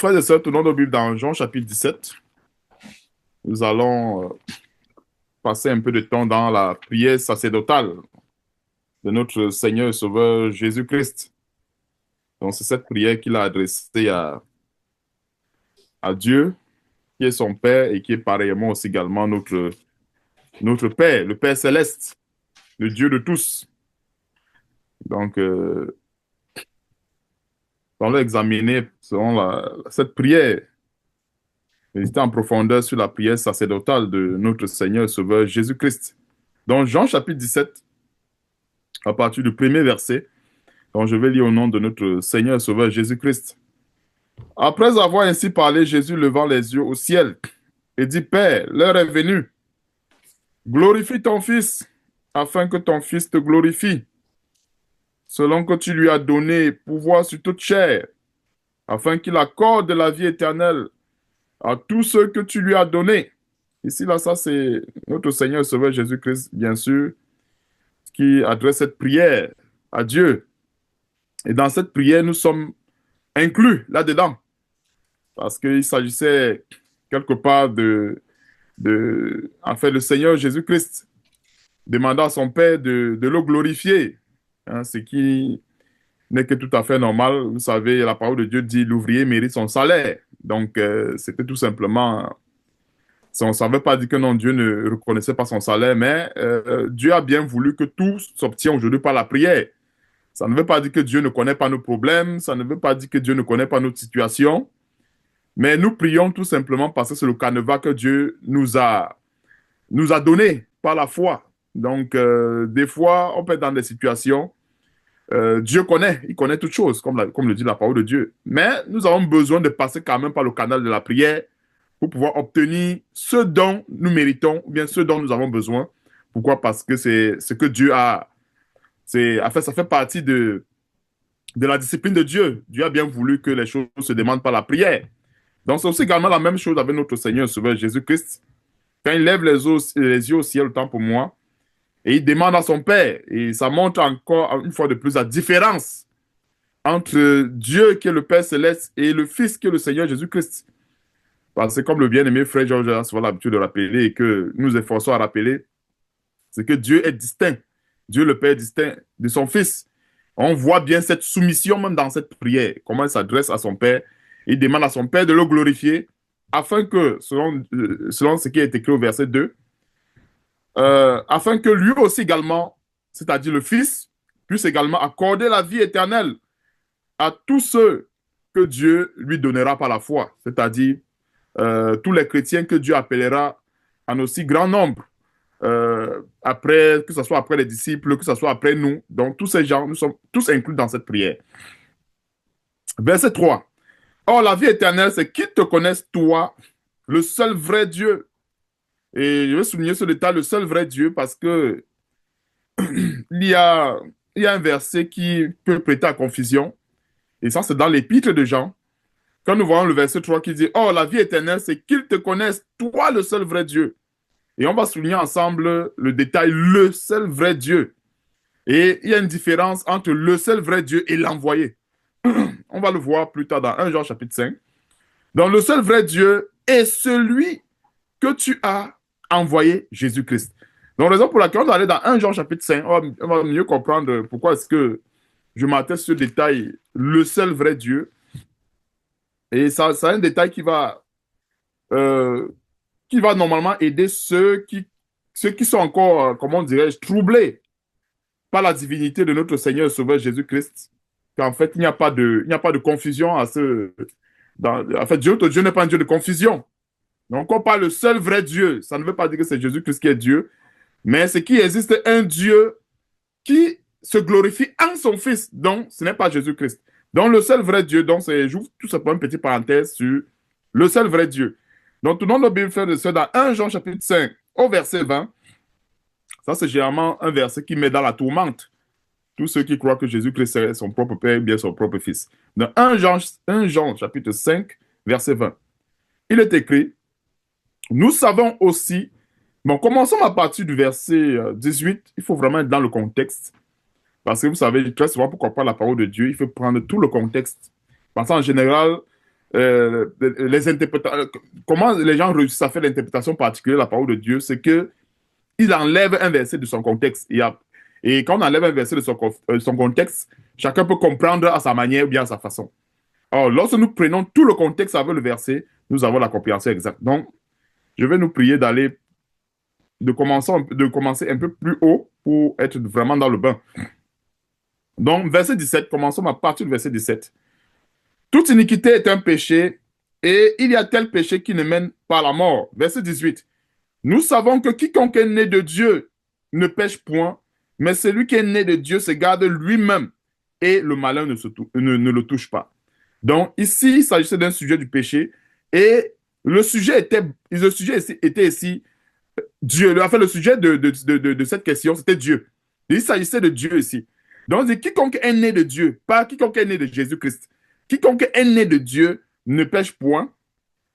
Frères et sœurs, tournons nos Bibles dans Jean chapitre 17. Nous allons passer un peu de temps dans la prière sacerdotale de notre Seigneur et Sauveur Jésus-Christ. Donc, c'est cette prière qu'il a adressée à Dieu, qui est son Père et qui est pareillement aussi également notre Père, le Père céleste, le Dieu de tous. Donc, nous allons examiner selon cette prière, méditer en profondeur sur la prière sacerdotale de notre Seigneur et Sauveur Jésus-Christ. Donc, Jean chapitre 17, à partir du premier verset. Donc, je vais lire au nom de notre Seigneur et Sauveur Jésus-Christ. Après avoir ainsi parlé, Jésus levant les yeux au ciel et dit, Père, l'heure est venue. Glorifie ton Fils, afin que ton Fils te glorifie, selon que tu lui as donné pouvoir sur toute chair, afin qu'il accorde de la vie éternelle à tous ceux que tu lui as donnés. Ici, là, ça, c'est notre Seigneur et Sauveur Jésus-Christ, bien sûr, qui adresse cette prière à Dieu. Et dans cette prière, nous sommes inclus là-dedans. Parce qu'il s'agissait quelque part en fait, le Seigneur Jésus-Christ demandant à son Père de le glorifier, hein, ce qui n'est que tout à fait normal. Vous savez, la parole de Dieu dit l'ouvrier mérite son salaire. Donc, c'était tout simplement, ça ne veut pas dire que non, Dieu ne reconnaissait pas son salaire, mais Dieu a bien voulu que tout s'obtienne aujourd'hui par la prière. Ça ne veut pas dire que Dieu ne connaît pas nos problèmes, ça ne veut pas dire que Dieu ne connaît pas notre situation. Mais nous prions tout simplement parce que c'est le canevas que Dieu nous a donné par la foi. Donc, des fois, on peut être dans des situations, Dieu connaît, il connaît toutes choses, comme le dit la parole de Dieu. Mais nous avons besoin de passer quand même par le canal de la prière pour pouvoir obtenir ce dont nous méritons, ou bien ce dont nous avons besoin. Pourquoi? Parce que c'est ce que Dieu a. En fait, ça fait partie de la discipline de Dieu. Dieu a bien voulu que les choses se demandent par la prière. Donc, c'est aussi également la même chose avec notre Seigneur et Sauveur Jésus-Christ. Quand il lève les yeux au ciel, autant pour moi, et il demande à son Père, et ça montre encore une fois de plus la différence entre Dieu qui est le Père céleste et le Fils qui est le Seigneur Jésus-Christ. Parce que comme le bien-aimé frère Georges a souvent l'habitude de rappeler et que nous efforçons à rappeler, c'est que Dieu est distinct. Dieu le Père est distinct de son Fils. On voit bien cette soumission même dans cette prière, comment il s'adresse à son Père. Il demande à son Père de le glorifier afin que, selon ce qui est écrit au verset 2, afin que lui aussi également, c'est-à-dire le Fils, puisse également accorder la vie éternelle à tous ceux que Dieu lui donnera par la foi, c'est-à-dire tous les chrétiens que Dieu appellera en aussi grand nombre, après, que ce soit après les disciples, que ce soit après nous. Donc, tous ces gens, nous sommes tous inclus dans cette prière. Verset 3. Or, la vie éternelle, c'est qu'ils te connaissent, toi, le seul vrai Dieu. Et je vais souligner ce détail, le seul vrai Dieu, parce que il y a, il y a un verset qui peut prêter à confusion. Et ça, c'est dans l'épître de Jean. Quand nous voyons le verset 3 qui dit, oh, la vie éternelle, c'est qu'ils te connaissent, toi, le seul vrai Dieu. Et on va souligner ensemble le détail, le seul vrai Dieu. Et il y a une différence entre le seul vrai Dieu et l'envoyé. On va le voir plus tard dans 1 Jean chapitre 5. Donc, le seul vrai Dieu est celui que tu as envoyé, Jésus-Christ. Donc, raison pour laquelle on va aller dans 1 Jean chapitre 5, on va mieux comprendre pourquoi est-ce que je m'atteste sur ce détail, le seul vrai Dieu. Et ça c'est un détail euh, qui va normalement aider ceux qui sont encore, comment dirais-je, troublés par la divinité de notre Seigneur et Sauveur Jésus-Christ. Qu'en fait, il n'y a pas de confusion à ce. En fait, Dieu n'est pas un Dieu de confusion. Donc, on parle le seul vrai Dieu. Ça ne veut pas dire que c'est Jésus-Christ qui est Dieu, mais c'est qu'il existe un Dieu qui se glorifie en son Fils. Donc, ce n'est pas Jésus-Christ. Donc, le seul vrai Dieu, donc, c'est, j'ouvre tout simplement une petite parenthèse sur le seul vrai Dieu. Donc, tournons nos Bibles, frères et sœurs, dans 1 Jean chapitre 5, au verset 20. Ça, c'est généralement un verset qui met dans la tourmente tous ceux qui croient que Jésus-Christ est son propre Père et bien son propre Fils. Dans 1 Jean chapitre 5, verset 20, il est écrit, nous savons aussi, bon, commençons à partir du verset 18, il faut vraiment être dans le contexte, parce que vous savez, très souvent, pour comprendre la parole de Dieu, il faut prendre tout le contexte. Parce qu'en général, les interprétations, comment les gens réussissent à faire l'interprétation particulière de la parole de Dieu, c'est que il enlève un verset de son contexte. Et quand on enlève un verset de son contexte, chacun peut comprendre à sa manière ou bien à sa façon. Alors, lorsque nous prenons tout le contexte avec le verset, nous avons la compréhension exacte. Donc, je vais nous prier de commencer un peu plus haut pour être vraiment dans le bain. Donc, verset 17, commençons à partir du verset 17. Toute iniquité est un péché, et il y a tel péché qui ne mène pas à la mort. Verset 18. Nous savons que quiconque est né de Dieu ne pêche point, mais celui qui est né de Dieu se garde lui-même, et le malin ne le touche pas. Donc, ici, il s'agissait d'un sujet du péché, et le sujet était ici Dieu. Enfin, le sujet de cette question, c'était Dieu. Il s'agissait de Dieu ici. Donc, c'est quiconque est né de Dieu, pas quiconque est né de Jésus-Christ. Quiconque est né de Dieu ne pêche point,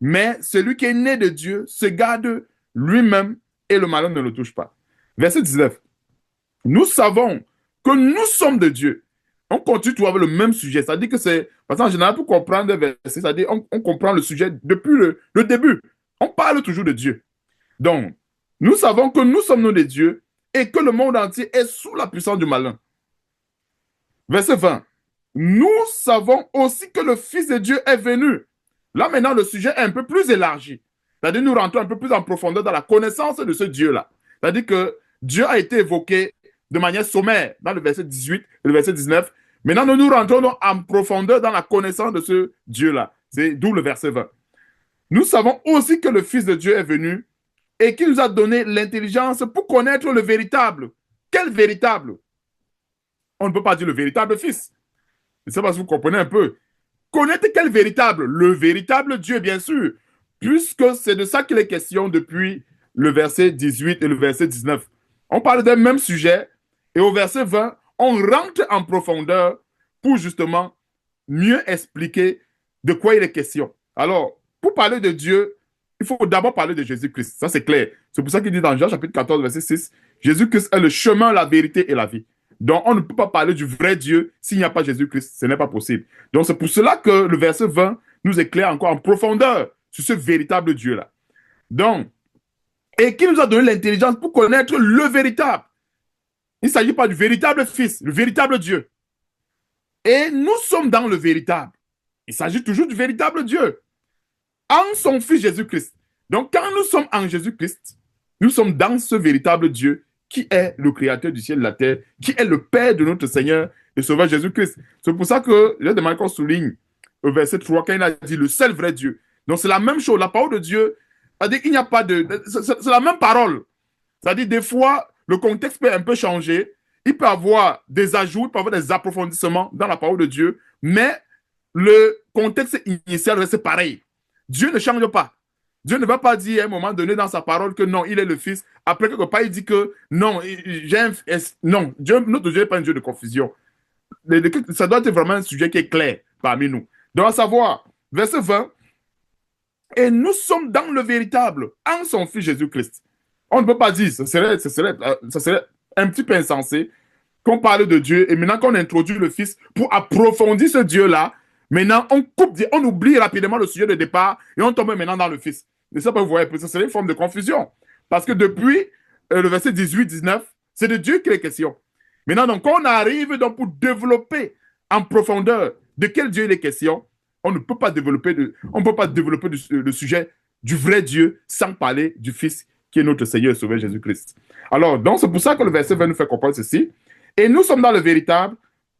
mais celui qui est né de Dieu se garde lui-même et le malheur ne le touche pas. Verset 19. Nous savons que nous sommes de Dieu. On continue toujours avec le même sujet. C'est-à-dire que c'est, parce qu'en général, pour comprendre des versets, c'est-à-dire on comprend le sujet depuis le début. On parle toujours de Dieu. Donc, nous savons que nous sommes de Dieu et que le monde entier est sous la puissance du malin. Verset 20. Nous savons aussi que le Fils de Dieu est venu. Là, maintenant, le sujet est un peu plus élargi. C'est-à-dire, nous rentrons un peu plus en profondeur dans la connaissance de ce Dieu-là. C'est-à-dire que Dieu a été évoqué de manière sommaire dans le verset 18 et le verset 19. Maintenant, nous rentrons en profondeur dans la connaissance de ce Dieu-là. C'est d'où le verset 20. Nous savons aussi que le Fils de Dieu est venu et qu'il nous a donné l'intelligence pour connaître le véritable. Quel véritable? On ne peut pas dire le véritable Fils. Je ne sais pas si vous comprenez un peu. Connaître quel véritable? Le véritable Dieu, bien sûr, puisque c'est de ça qu'il est question depuis le verset 18 et le verset 19. On parle d'un même sujet, et au verset 20, on rentre en profondeur pour justement mieux expliquer de quoi il est question. Alors, pour parler de Dieu, il faut d'abord parler de Jésus-Christ. Ça, c'est clair. C'est pour ça qu'il dit dans Jean chapitre 14, verset 6, Jésus-Christ est le chemin, la vérité et la vie. Donc, on ne peut pas parler du vrai Dieu s'il n'y a pas Jésus-Christ. Ce n'est pas possible. Donc, c'est pour cela que le verset 20 nous éclaire encore en profondeur sur ce véritable Dieu-là. Donc, et qui nous a donné l'intelligence pour connaître le véritable. Il ne s'agit pas du véritable Fils, le véritable Dieu. Et nous sommes dans le véritable. Il s'agit toujours du véritable Dieu. En son Fils Jésus-Christ. Donc, quand nous sommes en Jésus-Christ, nous sommes dans ce véritable Dieu qui est le créateur du ciel et de la terre, qui est le Père de notre Seigneur et Sauveur Jésus-Christ. C'est pour ça que je demande qu'on souligne au verset 3 quand il a dit le seul vrai Dieu. Donc, c'est la même chose. La parole de Dieu, c'est-à-dire qu'il n'y a pas de... C'est la même parole. C'est-à-dire, des fois, le contexte peut un peu changer. Il peut y avoir des ajouts, il peut y avoir des approfondissements dans la parole de Dieu, mais le contexte initial reste pareil. Dieu ne change pas. Dieu ne va pas dire à un moment donné dans sa parole que non, il est le Fils. Après, quelque part, il dit que non, non, Dieu, notre Dieu n'est pas un Dieu de confusion. Ça doit être vraiment un sujet qui est clair parmi nous. Donc, à savoir, verset 20, et nous sommes dans le véritable, en son Fils Jésus-Christ. On ne peut pas dire, ça serait un petit peu insensé qu'on parle de Dieu et maintenant qu'on introduit le Fils pour approfondir ce Dieu-là, maintenant on oublie rapidement le sujet de départ et on tombe maintenant dans le Fils. Et ça, vous voyez, ça serait une forme de confusion. Parce que depuis le verset 18-19, c'est de Dieu qu'il est question. Maintenant, donc, quand on arrive donc, pour développer en profondeur de quel Dieu il est question, on ne peut pas développer le sujet du vrai Dieu sans parler du Fils qui est notre Seigneur et Sauveur Jésus-Christ. Alors, donc, c'est pour ça que le verset 20 nous fait comprendre ceci. Et nous sommes dans le véritable,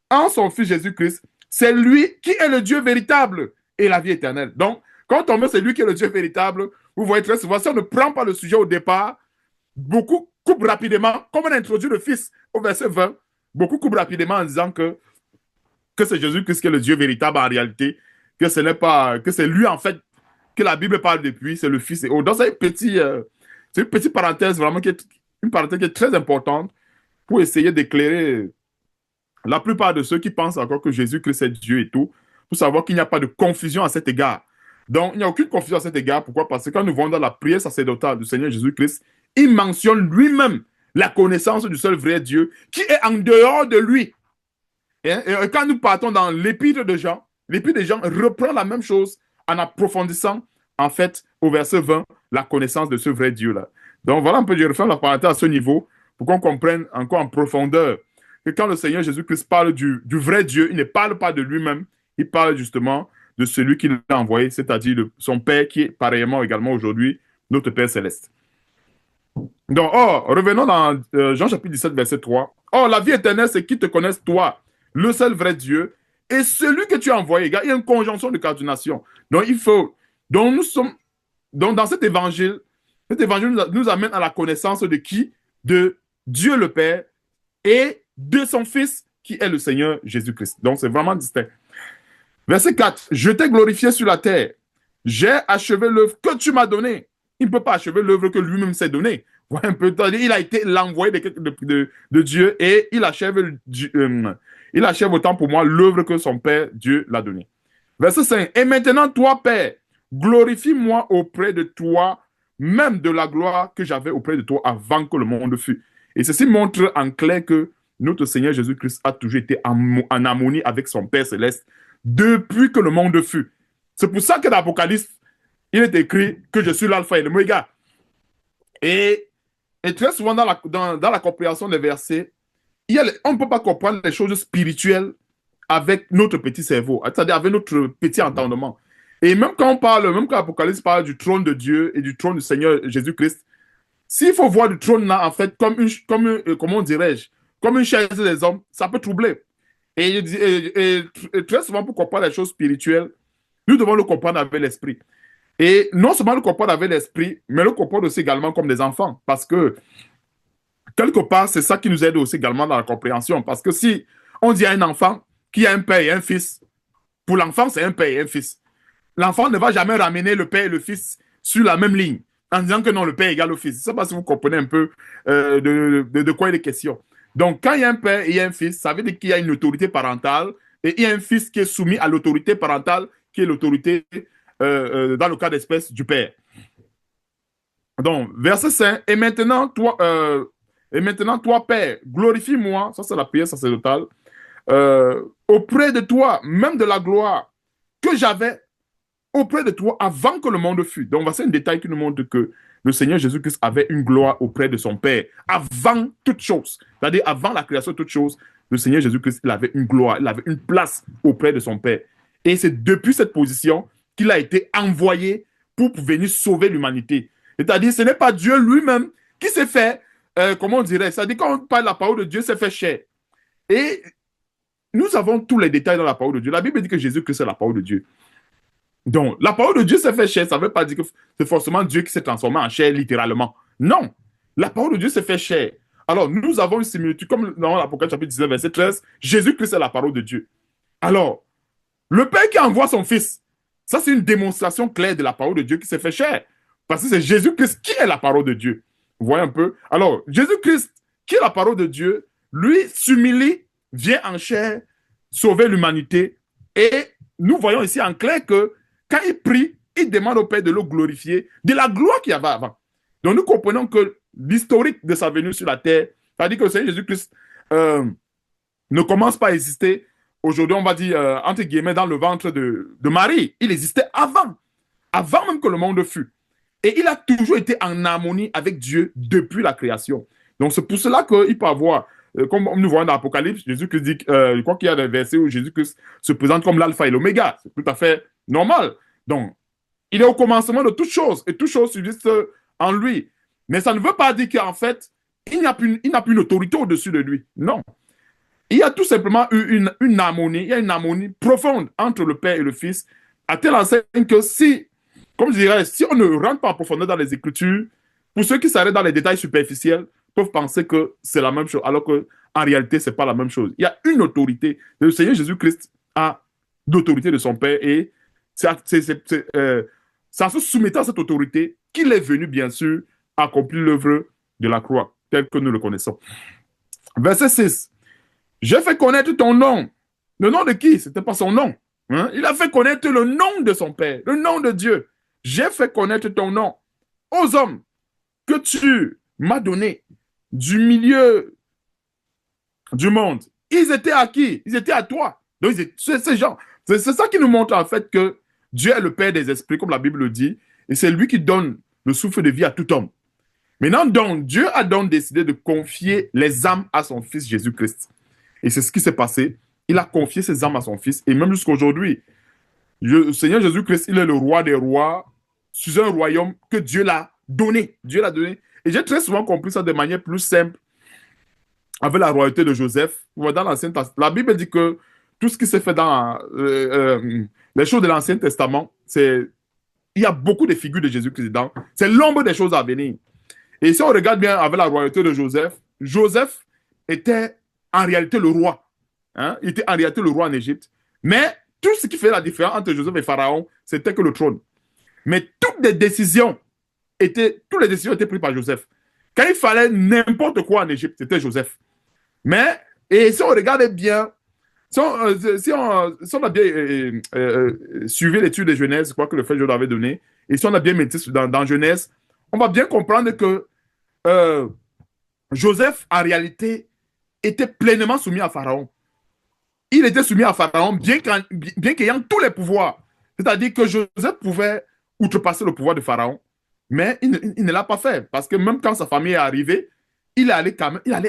en son Fils Jésus-Christ. C'est lui qui est le Dieu véritable et la vie éternelle. Donc, quand on met c'est lui qui est le Dieu véritable, vous voyez très souvent, si on ne prend pas le sujet au départ, beaucoup coupent rapidement, comme on a introduit le Fils au verset 20, beaucoup coupent rapidement en disant que c'est Jésus-Christ qui est le Dieu véritable en réalité, que ce n'est pas, que c'est lui en fait que la Bible parle depuis, c'est le Fils. Et donc, c'est une petite parenthèse vraiment une parenthèse qui est très importante pour essayer d'éclairer la plupart de ceux qui pensent encore que Jésus-Christ est Dieu et tout, pour savoir qu'il n'y a pas de confusion à cet égard. Donc, il n'y a aucune confusion à cet égard. Pourquoi? Parce que quand nous voyons dans la prière sacerdotale du Seigneur Jésus-Christ, il mentionne lui-même la connaissance du seul vrai Dieu qui est en dehors de lui. Et quand nous partons dans l'épître de Jean reprend la même chose en approfondissant, en fait, au verset 20, la connaissance de ce vrai Dieu-là. Donc voilà un peu, je refais la parenthèse à ce niveau pour qu'on comprenne encore en profondeur que quand le Seigneur Jésus-Christ parle du vrai Dieu, il ne parle pas de lui-même, il parle justement de celui qu'il a envoyé, c'est-à-dire son Père qui est pareillement également aujourd'hui notre Père céleste. Donc, revenons dans Jean chapitre 17, verset 3. Oh, la vie éternelle, c'est qu'ils te connaissent, toi, le seul vrai Dieu, et celui que tu as envoyé. Il y a une conjonction de coordination. Donc, il faut. Donc, nous sommes. Donc, dans cet évangile nous amène à la connaissance de qui? De Dieu le Père et de son Fils, qui est le Seigneur Jésus-Christ. Donc, c'est vraiment distinct. Verset 4. Je t'ai glorifié sur la terre. J'ai achevé l'œuvre que tu m'as donnée. Il ne peut pas achever l'œuvre que lui-même s'est donnée. Voilà un peu. Il a été l'envoyé de Dieu et il achève autant pour moi l'œuvre que son Père Dieu l'a donnée. Verset 5. Et maintenant, toi, Père, glorifie-moi auprès de toi, même de la gloire que j'avais auprès de toi avant que le monde fût. Et ceci montre en clair que notre Seigneur Jésus-Christ a toujours été en harmonie avec son Père céleste depuis que le monde fut. C'est pour ça que dans l'Apocalypse, il est écrit que je suis l'alpha et l'oméga. Et, et très souvent dans la compréhension des versets, on ne peut pas comprendre les choses spirituelles avec notre petit cerveau, c'est-à-dire avec notre petit entendement. Et même même quand l'Apocalypse parle du trône de Dieu et du trône du Seigneur Jésus-Christ, s'il faut voir le trône là, en fait, comment dirais-je, comme une chaise des hommes, ça peut troubler. Et très souvent, pour comprendre les choses spirituelles, nous devons le comprendre avec l'esprit. Et non seulement le comprendre avec l'esprit, mais le comprendre aussi également comme des enfants. Parce que, quelque part, c'est ça qui nous aide aussi également dans la compréhension. Parce que si on dit à un enfant qui a un père et un fils, pour l'enfant, c'est un père et un fils. L'enfant ne va jamais ramener le père et le fils sur la même ligne en disant que non, le père égale au fils. Je ne sais pas si vous comprenez un peu de quoi il est question. Donc, quand il y a un père et il y a un fils, ça veut dire qu'il y a une autorité parentale et il y a un fils qui est soumis à l'autorité parentale, qui est l'autorité, dans le cas d'espèce, du père. Donc, verset 5, et maintenant, toi, Père, glorifie-moi, ça c'est la prière sacerdotale, auprès de toi, même de la gloire que j'avais auprès de toi avant que le monde fût. Donc, voici un détail qui nous montre que le Seigneur Jésus-Christ avait une gloire auprès de son Père avant toute chose. C'est-à-dire, avant la création de toute chose, le Seigneur Jésus-Christ, il avait une gloire, il avait une place auprès de son Père. Et c'est depuis cette position qu'il a été envoyé pour venir sauver l'humanité. C'est-à-dire, ce n'est pas Dieu lui-même qui s'est fait, comment on dirait, c'est-à-dire, quand on parle de la parole de Dieu, s'est fait chair. Et nous avons tous les détails dans la parole de Dieu. La Bible dit que Jésus-Christ est la parole de Dieu. Donc, la parole de Dieu s'est fait chair, ça ne veut pas dire que c'est forcément Dieu qui s'est transformé en chair littéralement. Non, la parole de Dieu s'est fait chair. Alors, nous avons une similitude, comme dans l'Apocalypse chapitre 19, verset 13, Jésus-Christ est la parole de Dieu. Alors, le Père qui envoie son Fils, ça c'est une démonstration claire de la parole de Dieu qui s'est fait chair. Parce que c'est Jésus-Christ qui est la parole de Dieu. Vous voyez un peu? Alors, Jésus-Christ, qui est la parole de Dieu, lui s'humilie, vient en chair, sauver l'humanité. Et nous voyons ici en clair que quand il prie, il demande au Père de le glorifier, de la gloire qu'il y avait avant. Donc nous comprenons que l'historique de sa venue sur la terre, c'est-à-dire que le Seigneur Jésus-Christ ne commence pas à exister, aujourd'hui on va dire, entre guillemets, dans le ventre de Marie. Il existait avant même que le monde fût. Et il a toujours été en harmonie avec Dieu depuis la création. Donc c'est pour cela qu'il peut avoir, comme nous voyons dans l'Apocalypse, Jésus-Christ dit, je crois qu'il y a des versets où Jésus-Christ se présente comme l'alpha et l'oméga. C'est tout à fait normal. Donc, il est au commencement de toutes choses et toutes choses subsistent en lui. Mais ça ne veut pas dire qu'en fait, il n'a plus une autorité au-dessus de lui. Non. Il y a tout simplement une harmonie, il y a une harmonie profonde entre le Père et le Fils, à telle enseigne que si, comme je dirais, si on ne rentre pas en profondeur dans les Écritures, pour ceux qui s'arrêtent dans les détails superficiels, peuvent penser que c'est la même chose, alors qu'en réalité, ce n'est pas la même chose. Il y a une autorité. Le Seigneur Jésus-Christ a l'autorité de son Père et c'est en se soumettant à cette autorité qu'il est venu, bien sûr, accomplir l'œuvre de la croix, telle que nous le connaissons. Verset 6. J'ai fait connaître ton nom. Le nom de qui? Ce n'était pas son nom. Hein? Il a fait connaître le nom de son Père, le nom de Dieu. J'ai fait connaître ton nom aux hommes que tu m'as donné du milieu du monde. Ils étaient à qui? Ils étaient à toi. Donc, c'est ces gens. C'est ça qui nous montre en fait que Dieu est le Père des esprits, comme la Bible le dit, et c'est lui qui donne le souffle de vie à tout homme. Maintenant, donc, Dieu a donc décidé de confier les âmes à son Fils Jésus-Christ. Et c'est ce qui s'est passé. Il a confié ses âmes à son Fils. Et même jusqu'à aujourd'hui, le Seigneur Jésus-Christ, il est le roi des rois sur un royaume que Dieu l'a donné. Dieu l'a donné. Et j'ai très souvent compris ça de manière plus simple avec la royauté de Joseph. Dans l'Ancien Testament, la Bible dit que tout ce qui s'est fait dans les choses de l'Ancien Testament, il y a beaucoup de figures de Jésus-Christ dedans. C'est l'ombre des choses à venir. Et si on regarde bien avec la royauté de Joseph, Joseph était en réalité le roi. Hein? Il était en réalité le roi en Égypte. Mais tout ce qui fait la différence entre Joseph et Pharaon, c'était que le trône. Mais toutes les décisions étaient prises par Joseph. Quand il fallait n'importe quoi en Égypte, c'était Joseph. Mais, et si on regardait bien, si on a bien suivi l'étude de Genèse, je crois que le frère Joe l'avait donné, et si on a bien médité dans Genèse, on va bien comprendre que Joseph, en réalité, était pleinement soumis à Pharaon. Il était soumis à Pharaon, bien qu'ayant tous les pouvoirs. C'est-à-dire que Joseph pouvait outrepasser le pouvoir de Pharaon, mais il ne l'a pas fait. Parce que même quand sa famille est arrivée, il allait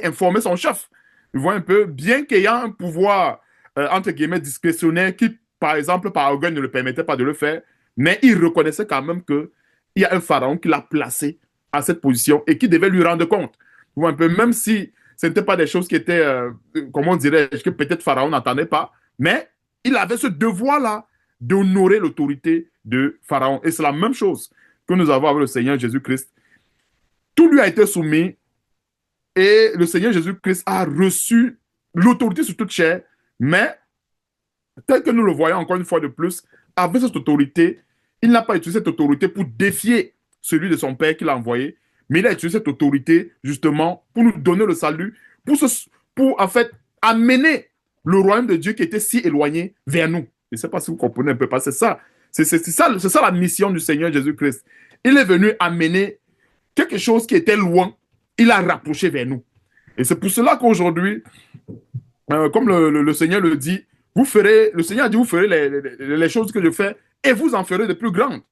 informer son chef. Tu vois un peu, bien qu'ayant un pouvoir, entre guillemets, discrétionnaire, qui, par exemple, par orgueil, ne le permettait pas de le faire, mais il reconnaissait quand même qu'il y a un pharaon qui l'a placé à cette position et qui devait lui rendre compte. Tu vois un peu, même si ce n'étaient pas des choses qui étaient, comment dirais-je, que peut-être Pharaon n'entendait pas, mais il avait ce devoir-là d'honorer l'autorité de Pharaon. Et c'est la même chose que nous avons avec le Seigneur Jésus-Christ. Tout lui a été soumis et le Seigneur Jésus-Christ a reçu l'autorité sur toute chair, mais tel que nous le voyons encore une fois de plus, avec cette autorité, il n'a pas utilisé cette autorité pour défier celui de son Père qu'il a envoyé, mais il a utilisé cette autorité justement pour nous donner le salut, pour en fait amener le royaume de Dieu qui était si éloigné vers nous. Je ne sais pas si vous comprenez un peu, parce que c'est ça la mission du Seigneur Jésus-Christ. Il est venu amener quelque chose qui était loin, il a rapproché vers nous. Et c'est pour cela qu'aujourd'hui, comme le Seigneur le dit, le Seigneur a dit, vous ferez les choses que je fais et vous en ferez de plus grandes.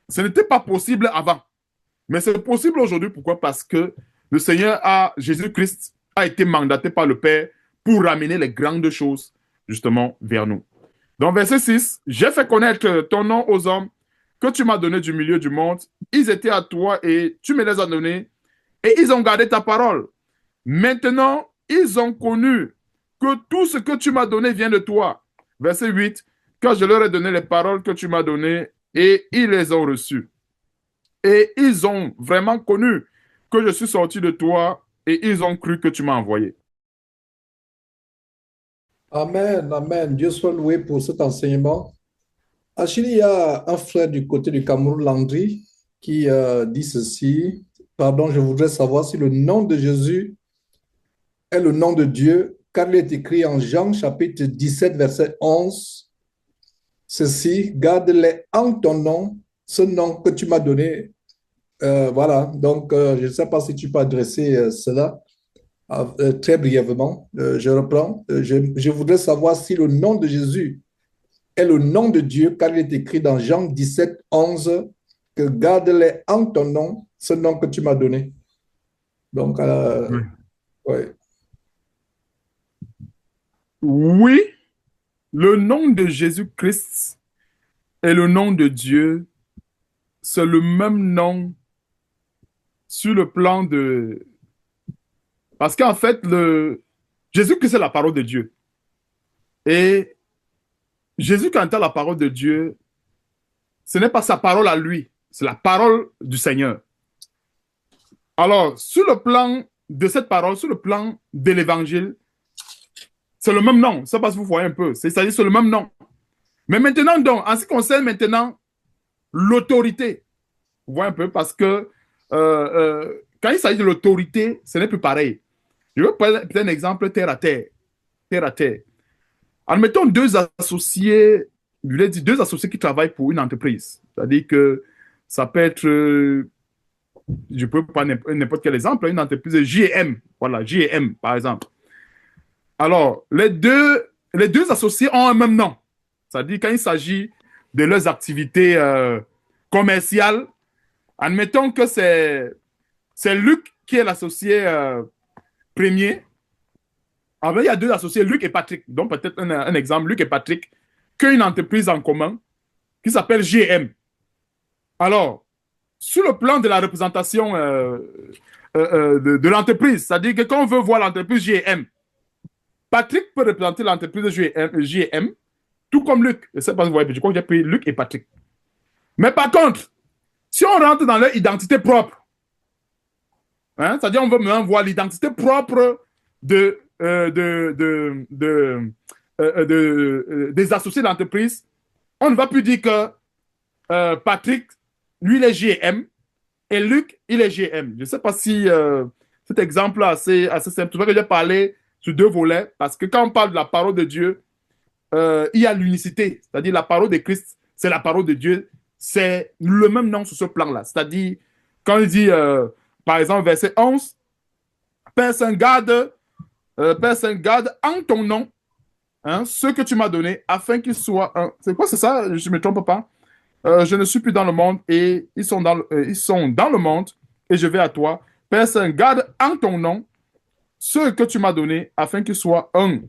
Ce n'était pas possible avant. Mais c'est possible aujourd'hui. Pourquoi? Parce que le Seigneur Jésus-Christ a été mandaté par le Père pour ramener les grandes choses justement vers nous. Donc, verset 6, j'ai fait connaître ton nom aux hommes que tu m'as donné du milieu du monde. Ils étaient à toi et tu me les as donnés et ils ont gardé ta parole. Maintenant, ils ont connu que tout ce que tu m'as donné vient de toi. Verset 8, car je leur ai donné les paroles que tu m'as données et ils les ont reçues. Et ils ont vraiment connu que je suis sorti de toi et ils ont cru que tu m'as envoyé. Amen, amen. Dieu soit loué pour cet enseignement. Achille, il y a un frère du côté du Cameroun, Landry, qui dit ceci. Pardon, je voudrais savoir si le nom de Jésus est le nom de Dieu, car il est écrit en Jean chapitre 17, verset 11. Ceci, garde-les en ton nom, ce nom que tu m'as donné. Voilà, donc je ne sais pas si tu peux adresser cela très brièvement. Je reprends. Je voudrais savoir si le nom de Jésus est le nom de Dieu, car il est écrit dans Jean 17, 11, que garde-les en ton nom, ce nom que tu m'as donné. Donc, ouais. Oui, le nom de Jésus-Christ est le nom de Dieu. C'est le même nom sur le plan de... Parce qu'en fait, Jésus-Christ est la parole de Dieu. Et Jésus, quand il a la parole de Dieu, ce n'est pas sa parole à lui, c'est la parole du Seigneur. Alors, sur le plan de cette parole, sur le plan de l'évangile, c'est le même nom. Ça passe, vous voyez un peu. C'est-à-dire, c'est le même nom. Mais maintenant, donc, en ce qui concerne maintenant l'autorité, vous voyez un peu, parce que quand il s'agit de l'autorité, ce n'est plus pareil. Je vais prendre un exemple terre à terre. Terre à terre. Admettons deux associés, je l'ai dit, deux associés qui travaillent pour une entreprise. C'est-à-dire que ça peut être, je peux prendre n'importe quel exemple, une entreprise J&M, voilà, J&M par exemple. Alors, les deux associés ont un même nom. C'est-à-dire quand il s'agit de leurs activités commerciales. Admettons que c'est Luc qui est l'associé premier. En fait, il y a deux associés, Luc et Patrick. Donc, peut-être un exemple, Luc et Patrick, qui ont une entreprise en commun qui s'appelle GM. Alors, sur le plan de la représentation de l'entreprise, c'est-à-dire que quand on veut voir l'entreprise GM, Patrick peut représenter l'entreprise GM, tout comme Luc. Je ne sais pas si vous voyez, je crois que j'ai pris Luc et Patrick. Mais par contre, si on rentre dans leur identité propre, hein, c'est-à-dire on veut maintenant voir l'identité propre des associés de l'entreprise, on ne va plus dire que Patrick, lui, il est GM et Luc, il est GM. Je ne sais pas si cet exemple est assez simple. C'est vrai que j'ai parlé sur deux volets parce que quand on parle de la parole de Dieu, il y a l'unicité, c'est-à-dire la parole de Christ, c'est la parole de Dieu, c'est le même nom sur ce plan-là. C'est-à-dire, quand il dit, par exemple, verset 11, Père Saint, garde en ton nom hein, ce que tu m'as donné, afin qu'il soit un. C'est quoi, c'est ça? Je ne me trompe pas. Je ne suis plus dans le monde et ils sont dans le monde et je vais à toi. Père Saint, garde en ton nom ce que tu m'as donné, afin qu'il soit un,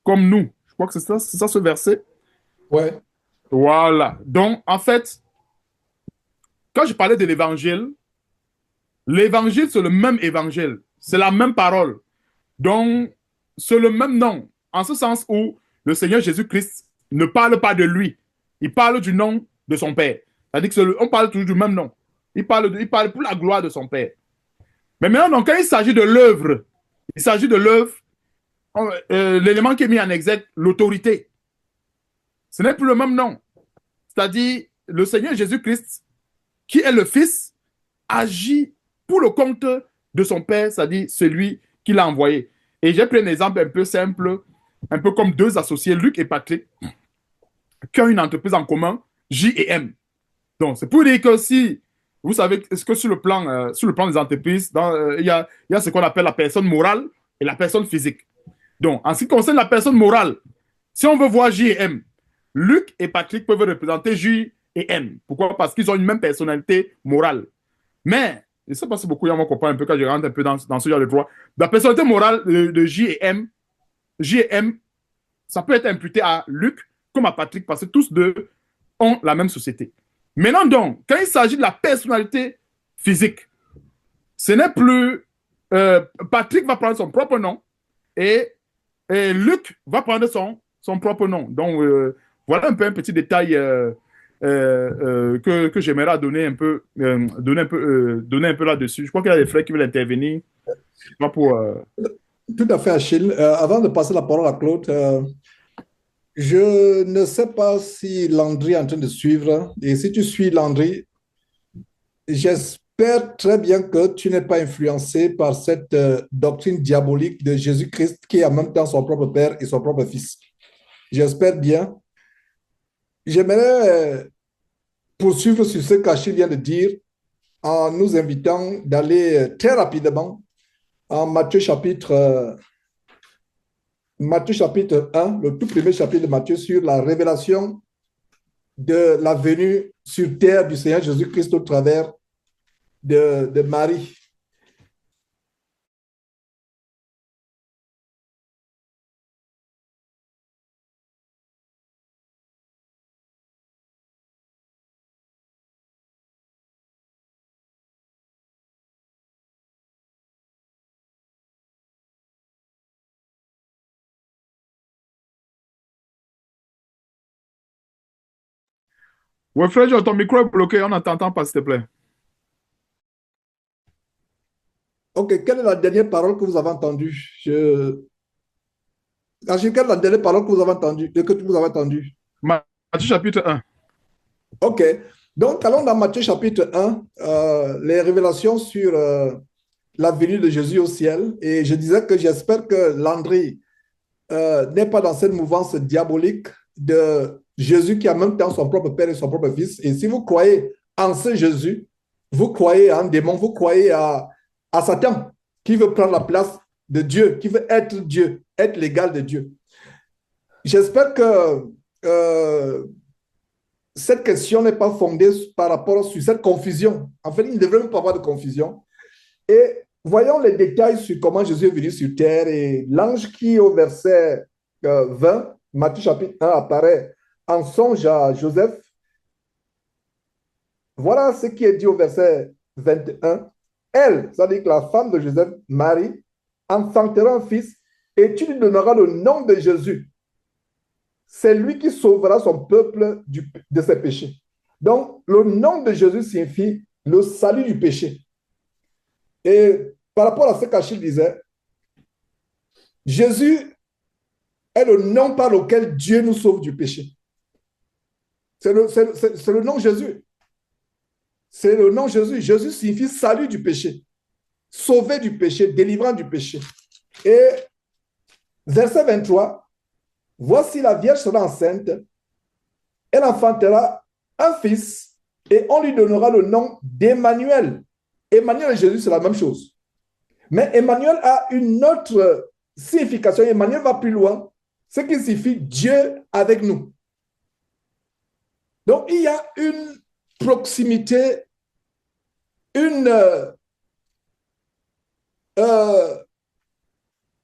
comme nous. Je crois que c'est ça ce verset. Ouais. Voilà. Donc, en fait, quand je parlais de l'évangile, c'est le même évangile. C'est la même parole. Donc, c'est le même nom. En ce sens où le Seigneur Jésus-Christ ne parle pas de lui. Il parle du nom de son Père. C'est-à-dire qu'on parle toujours du même nom. Il parle pour la gloire de son Père. Mais maintenant, donc, quand il s'agit de l'œuvre, l'élément qui est mis en exergue, l'autorité. Ce n'est plus le même nom. C'est-à-dire, le Seigneur Jésus-Christ, qui est le Fils, agit pour le compte de son Père, c'est-à-dire celui qui l'a envoyé. Et j'ai pris un exemple un peu simple, un peu comme deux associés, Luc et Patrick, qui ont une entreprise en commun, J&M. Donc, c'est pour dire que si, vous savez, est-ce que sur le plan des entreprises, il y a ce qu'on appelle la personne morale et la personne physique. Donc, en ce qui concerne la personne morale, si on veut voir J&M, Luc et Patrick peuvent représenter J et M. Pourquoi? Parce qu'ils ont une même personnalité morale. Mais, je ne sais pas si beaucoup de gens vont comprendre un peu quand je rentre un peu dans ce genre de droit. La personnalité morale de J et M, ça peut être imputé à Luc comme à Patrick parce que tous deux ont la même société. Maintenant donc, quand il s'agit de la personnalité physique, ce n'est plus... Patrick va prendre son propre nom et Luc va prendre son propre nom. Donc, voilà un peu un petit détail que j'aimerais donner un peu là-dessus. Je crois qu'il y a des frères qui veulent intervenir. Pas pour, Tout à fait, Achille. Avant de passer la parole à Claude, je ne sais pas si Landry est en train de suivre. Et si tu suis Landry, j'espère très bien que tu n'es pas influencé par cette doctrine diabolique de Jésus-Christ qui est en même temps son propre Père et son propre Fils. J'espère bien. J'aimerais poursuivre sur ce qu'Achille vient de dire en nous invitant d'aller très rapidement en Matthieu chapitre 1, le tout premier chapitre de Matthieu sur la révélation de la venue sur terre du Seigneur Jésus-Christ au travers de Marie. Ouais, frère, ton micro est bloqué, on ne t'entend pas, s'il te plaît. Ok, quelle est la dernière parole que vous avez entendue? Achille, quelle est la dernière parole que vous avez entendue, que vous avez entendue? Matthieu chapitre 1. Ok, donc allons dans Matthieu chapitre 1, les révélations sur la venue de Jésus au ciel. Et je disais que j'espère que Landry n'est pas dans cette mouvance diabolique de Jésus qui a en même temps son propre Père et son propre Fils. Et si vous croyez en ce Jésus, vous croyez en un démon, vous croyez à Satan qui veut prendre la place de Dieu, qui veut être Dieu, être l'égal de Dieu. J'espère que cette question n'est pas fondée par rapport sur cette confusion. En fait, il ne devrait même pas avoir de confusion. Et voyons les détails sur comment Jésus est venu sur terre. Et l'ange qui, au verset 20, Matthieu chapitre 1, apparaît en songe à Joseph. Voilà ce qui est dit au verset 21. Elle, c'est-à-dire que la femme de Joseph, Marie, enfantera un fils et tu lui donneras le nom de Jésus. C'est lui qui sauvera son peuple de ses péchés. Donc, le nom de Jésus signifie le salut du péché. Et par rapport à ce qu'Achille disait, Jésus est le nom par lequel Dieu nous sauve du péché. C'est le nom Jésus. C'est le nom Jésus. Jésus signifie salut du péché, sauver du péché, délivrant du péché. Et verset 23, voici la Vierge sera enceinte, elle enfantera un fils et on lui donnera le nom d'Emmanuel. Emmanuel et Jésus, c'est la même chose. Mais Emmanuel a une autre signification. Emmanuel va plus loin, ce qui signifie Dieu avec nous. Donc, il y a une proximité, une,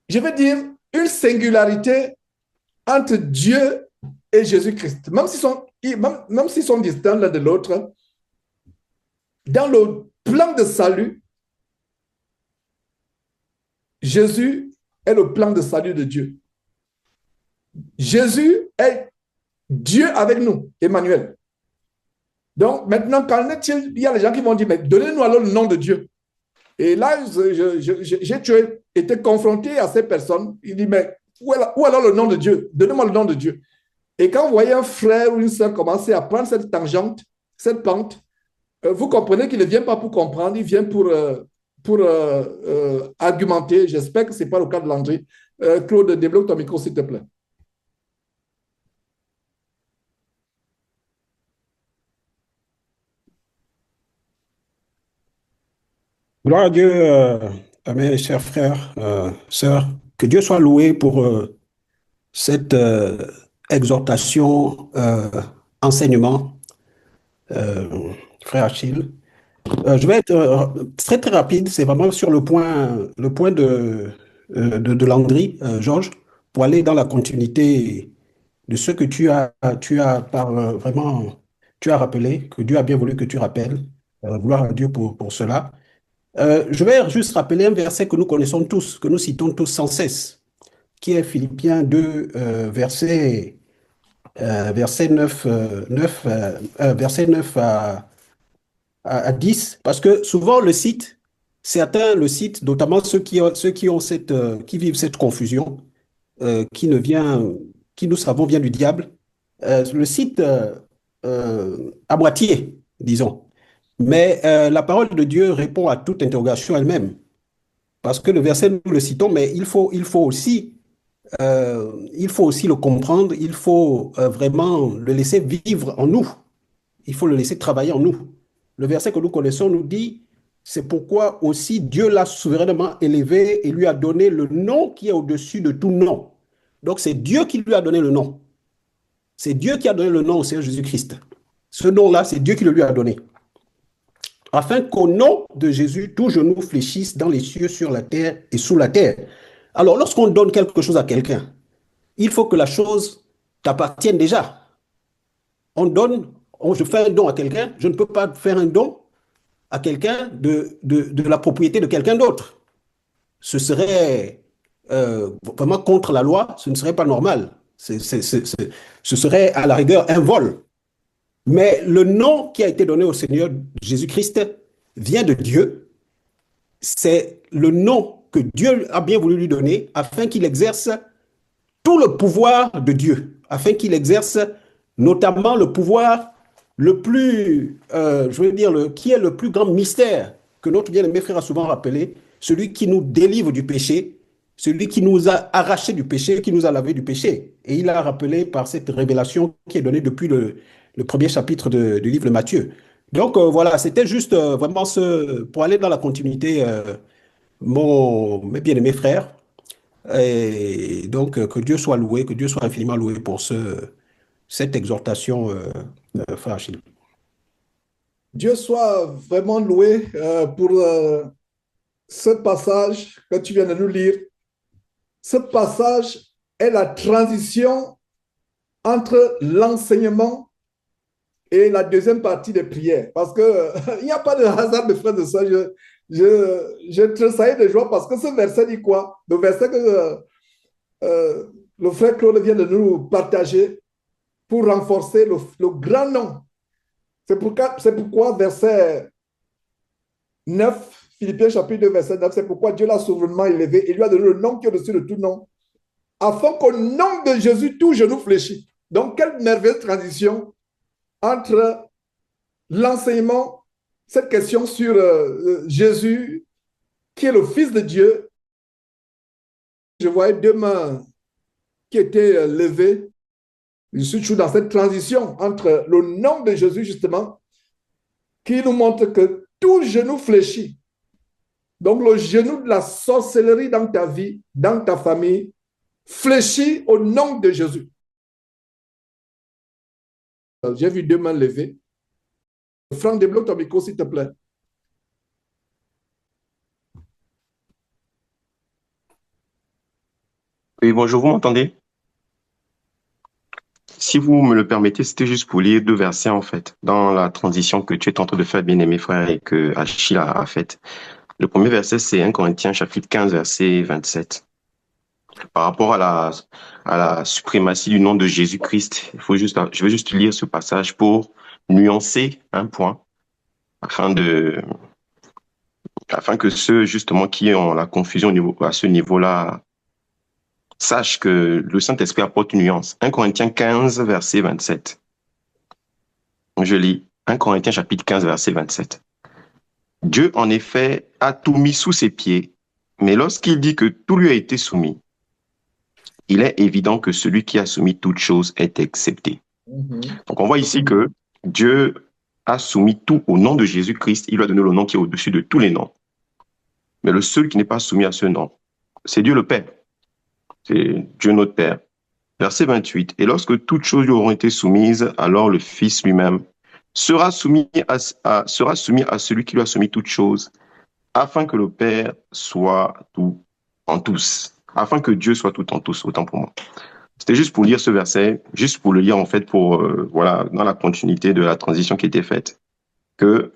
je vais dire, une singularité entre Dieu et Jésus-Christ. Même s'ils sont distincts l'un de l'autre, dans le plan de salut, Jésus est le plan de salut de Dieu. Jésus est Dieu avec nous, Emmanuel. Donc maintenant, qu'en est-il? Il y a des gens qui vont dire, mais donnez-nous alors le nom de Dieu. Et là, j'ai été confronté à ces personnes. Il dit, mais où alors le nom de Dieu? Donnez-moi le nom de Dieu. Et quand vous voyez un frère ou une sœur commencer à prendre cette tangente, cette pente, vous comprenez qu'il ne vient pas pour comprendre, il vient pour argumenter. J'espère que ce n'est pas le cas de Landry. Claude, débloque ton micro, s'il te plaît. Gloire à Dieu, à mes chers frères, sœurs, que Dieu soit loué pour cette exhortation, enseignement, frère Achille. Je vais être très très rapide, c'est vraiment sur le point de Landry, Georges, pour aller dans la continuité de ce que vraiment, tu as rappelé, que Dieu a bien voulu que tu rappelles. Gloire à Dieu pour cela. Je vais juste rappeler un verset que nous connaissons tous, que nous citons tous sans cesse, qui est Philippiens 2, verset 9, verset 9 à 10, parce que souvent certains le citent, notamment ceux qui ont qui vivent cette confusion, qui ne vient, qui nous savons vient du diable, le citent à moitié, disons. Mais la parole de Dieu répond à toute interrogation elle-même. Parce que le verset, nous le citons, mais il faut aussi le comprendre, il faut vraiment le laisser vivre en nous. Il faut le laisser travailler en nous. Le verset que nous connaissons nous dit, c'est pourquoi aussi Dieu l'a souverainement élevé et lui a donné le nom qui est au-dessus de tout nom. Donc c'est Dieu qui lui a donné le nom. C'est Dieu qui a donné le nom au Seigneur Jésus-Christ. Ce nom-là, c'est Dieu qui le lui a donné. Afin qu'au nom de Jésus, tout genou fléchisse dans les cieux, sur la terre et sous la terre. Alors, lorsqu'on donne quelque chose à quelqu'un, il faut que la chose t'appartienne déjà. Je fais un don à quelqu'un, je ne peux pas faire un don à quelqu'un de la propriété de quelqu'un d'autre. Ce serait vraiment contre la loi, ce ne serait pas normal. Ce serait à la rigueur un vol. Mais le nom qui a été donné au Seigneur Jésus-Christ vient de Dieu. C'est le nom que Dieu a bien voulu lui donner afin qu'il exerce tout le pouvoir de Dieu, afin qu'il exerce notamment le pouvoir le plus, qui est le plus grand mystère que notre bien-aimé frère a souvent rappelé, celui qui nous délivre du péché, celui qui nous a arrachés du péché, qui nous a lavé du péché. Et il a rappelé par cette révélation qui est donnée depuis le premier chapitre du livre de Matthieu. Donc voilà, c'était juste vraiment pour aller dans la continuité, mes bien-aimés frères. Et donc que Dieu soit loué, que Dieu soit infiniment loué pour cette exhortation frère Achille. Dieu soit vraiment loué pour ce passage que tu viens de nous lire. Ce passage est la transition entre l'enseignement et la deuxième partie des prières. Parce qu'il n'y a pas de hasard, mes frères de ça. Je tressaille de joie parce que ce verset dit quoi? Le verset que le frère Claude vient de nous partager pour renforcer le grand nom. C'est pourquoi verset 9, Philippiens chapitre 2, verset 9, c'est pourquoi Dieu l'a souverainement élevé et lui a donné le nom qui est au-dessus de tout nom, afin qu'au nom de Jésus, tout genou fléchit. Donc, quelle merveilleuse transition entre l'enseignement, cette question sur Jésus, qui est le Fils de Dieu. Je voyais deux mains qui étaient levées. Je suis toujours dans cette transition entre le nom de Jésus, justement, qui nous montre que tout genou fléchit. Donc, le genou de la sorcellerie dans ta vie, dans ta famille, fléchit au nom de Jésus. J'ai vu deux mains levées. Franck, débloque ton micro, s'il te plaît. Oui, bonjour, vous m'entendez? Si vous me le permettez, c'était juste pour lire deux versets, en fait, dans la transition que tu es en train de faire, bien-aimé frère, et que Achille a faite. Le premier verset, c'est 1 Corinthiens, chapitre 15, verset 27. Par rapport à la suprématie du nom de Jésus-Christ, je vais juste lire ce passage pour nuancer un point, afin que ceux, justement, qui ont la confusion à ce niveau-là, sache que le Saint-Esprit apporte une nuance. 1 Corinthiens 15, verset 27. Je lis 1 Corinthiens chapitre 15, verset 27. Dieu, en effet, a tout mis sous ses pieds, mais lorsqu'il dit que tout lui a été soumis, il est évident que celui qui a soumis toute chose est accepté. Donc on voit ici que Dieu a soumis tout au nom de Jésus-Christ. Il lui a donné le nom qui est au-dessus de tous les noms. Mais le seul qui n'est pas soumis à ce nom, c'est Dieu le Père. C'est Dieu notre Père. Verset 28. Et lorsque toutes choses lui auront été soumises, alors le Fils lui-même sera soumis à celui qui lui a soumis toutes choses, afin que le Père soit tout en tous. Afin que Dieu soit tout en tous, autant pour moi. C'était juste pour lire ce verset, juste pour le lire en fait pour, voilà, dans la continuité de la transition qui était faite, que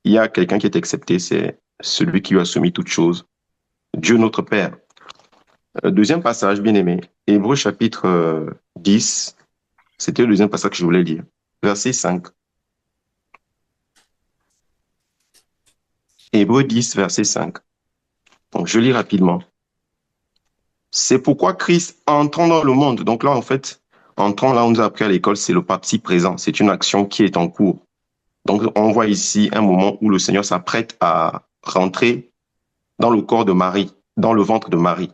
il y a quelqu'un qui est accepté, c'est celui qui lui a soumis toutes choses, Dieu notre Père. Deuxième passage, bien aimé, Hébreux chapitre 10, c'était le deuxième passage que je voulais lire. Verset 5. Hébreux 10, verset 5. Donc, je lis rapidement. C'est pourquoi Christ, entrant dans le monde, donc là, en fait, entrant là, on nous a appris à l'école, c'est le participe présent. C'est une action qui est en cours. Donc, on voit ici un moment où le Seigneur s'apprête à rentrer dans le corps de Marie, dans le ventre de Marie,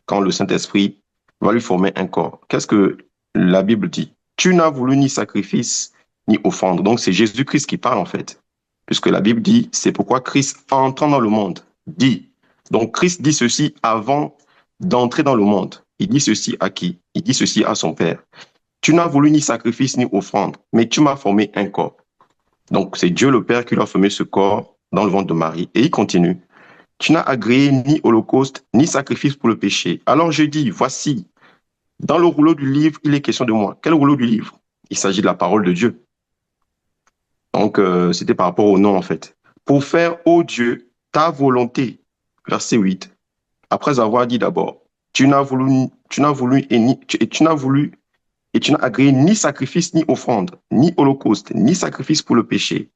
quand le Saint-Esprit va lui former un corps. Qu'est-ce que la Bible dit? Tu n'as voulu ni sacrifice, ni offrande. Donc, c'est Jésus-Christ qui parle, en fait. Puisque la Bible dit, c'est pourquoi Christ, entrant dans le monde, dit. Donc, Christ dit ceci avant d'entrer dans le monde. Il dit ceci à qui? Il dit ceci à son Père. Tu n'as voulu ni sacrifice, ni offrande, mais tu m'as formé un corps. Donc, c'est Dieu le Père qui lui a formé ce corps dans le ventre de Marie. Et il continue. Tu n'as agréé ni holocauste, ni sacrifice pour le péché. Alors je dis, voici, dans le rouleau du livre, il est question de moi. Quel rouleau du livre? Il s'agit de la parole de Dieu. Donc, c'était par rapport au nom, en fait. Pour faire, ô Dieu, ta volonté. Verset 8. Après avoir dit d'abord, tu n'as agréé ni sacrifice, ni offrande, ni holocauste, ni sacrifice pour le péché,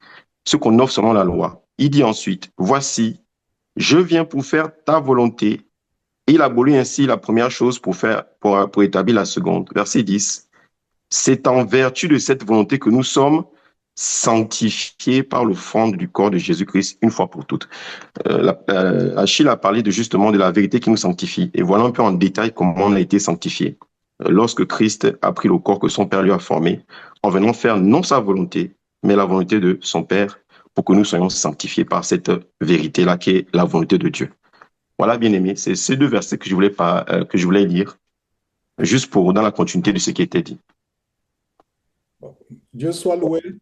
ce qu'on offre selon la loi. Il dit ensuite, voici, je viens pour faire ta volonté. Et il abolit ainsi la première chose pour établir la seconde. Verset 10. C'est en vertu de cette volonté que nous sommes sanctifiés par l'offrande du corps de Jésus-Christ une fois pour toutes. Achille a parlé justement de la vérité qui nous sanctifie. Et voilà un peu en détail comment on a été sanctifié. Lorsque Christ a pris le corps que son Père lui a formé, en venant faire non sa volonté, mais la volonté de son Père, pour que nous soyons sanctifiés par cette vérité-là qui est la volonté de Dieu. Voilà, bien aimé, c'est ces deux versets que je voulais lire, juste pour dans la continuité de ce qui était dit. Dieu soit loué.